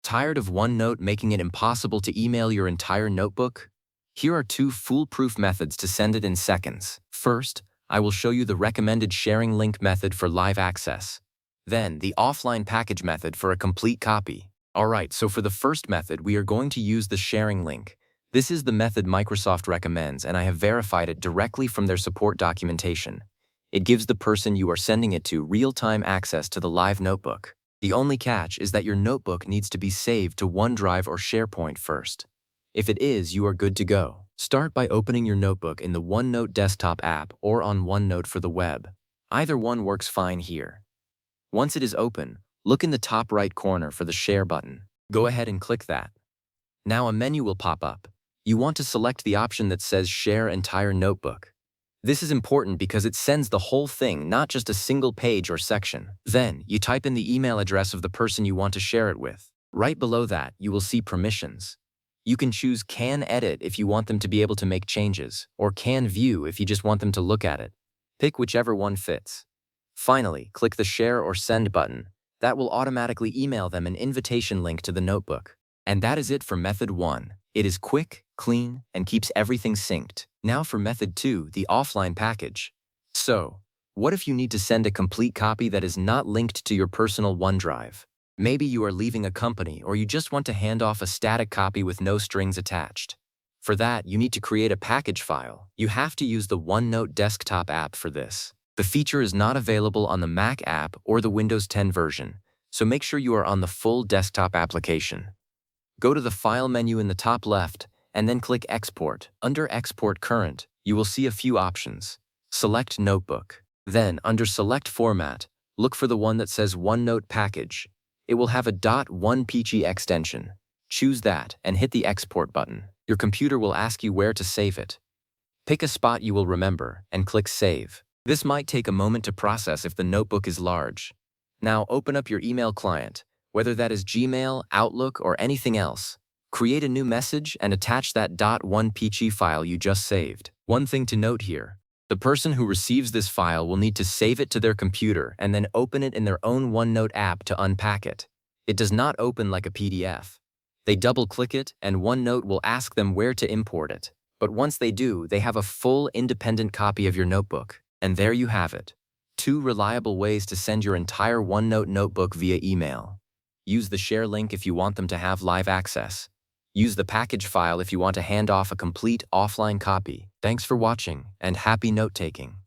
Tired of OneNote making it impossible to email your entire notebook? Here are two foolproof methods to send it in seconds. First, I will show you the recommended sharing link method for live access. Then, the offline package method for a complete copy. Alright, so for the first method, we are going to use the sharing link. This is the method Microsoft recommends, and I have verified it directly from their support documentation. It gives the person you are sending it to real-time access to the live notebook. The only catch is that your notebook needs to be saved to OneDrive or SharePoint first. If it is, you are good to go. Start by opening your notebook in the OneNote desktop app or on OneNote for the web. Either one works fine here. Once it is open, look in the top right corner for the Share button. Go ahead and click that. Now a menu will pop up. You want to select the option that says Share Entire Notebook. This is important because it sends the whole thing, not just a single page or section. Then, you type in the email address of the person you want to share it with. Right below that, you will see permissions. You can choose Can Edit if you want them to be able to make changes, or Can View if you just want them to look at it. Pick whichever one fits. Finally, click the Share or Send button. That will automatically email them an invitation link to the notebook. And that is it for method 1. It is quick, clean, and keeps everything synced. Now for method 2, the offline package. So, what if you need to send a complete copy that is not linked to your personal OneDrive? Maybe you are leaving a company or you just want to hand off a static copy with no strings attached. For that, you need to create a package file. You have to use the OneNote desktop app for this. The feature is not available on the Mac app or the Windows 10 version, so make sure you are on the full desktop application. Go to the File menu in the top left, and then click Export. Under Export Current, you will see a few options. Select Notebook. Then, under Select Format, look for the one that says OneNote Package. It will have a .onepkg extension. Choose that and hit the Export button. Your computer will ask you where to save it. Pick a spot you will remember and click Save. This might take a moment to process if the notebook is large. Now open up your email client, whether that is Gmail, Outlook, or anything else. Create a new message and attach that .onepkg file you just saved. One thing to note here, the person who receives this file will need to save it to their computer and then open it in their own OneNote app to unpack it. It does not open like a PDF. They double-click it and OneNote will ask them where to import it. But once they do, they have a full independent copy of your notebook. And there you have it. 2 reliable ways to send your entire OneNote notebook via email. Use the share link if you want them to have live access. Use the package file if you want to hand off a complete offline copy. Thanks for watching, and happy note-taking.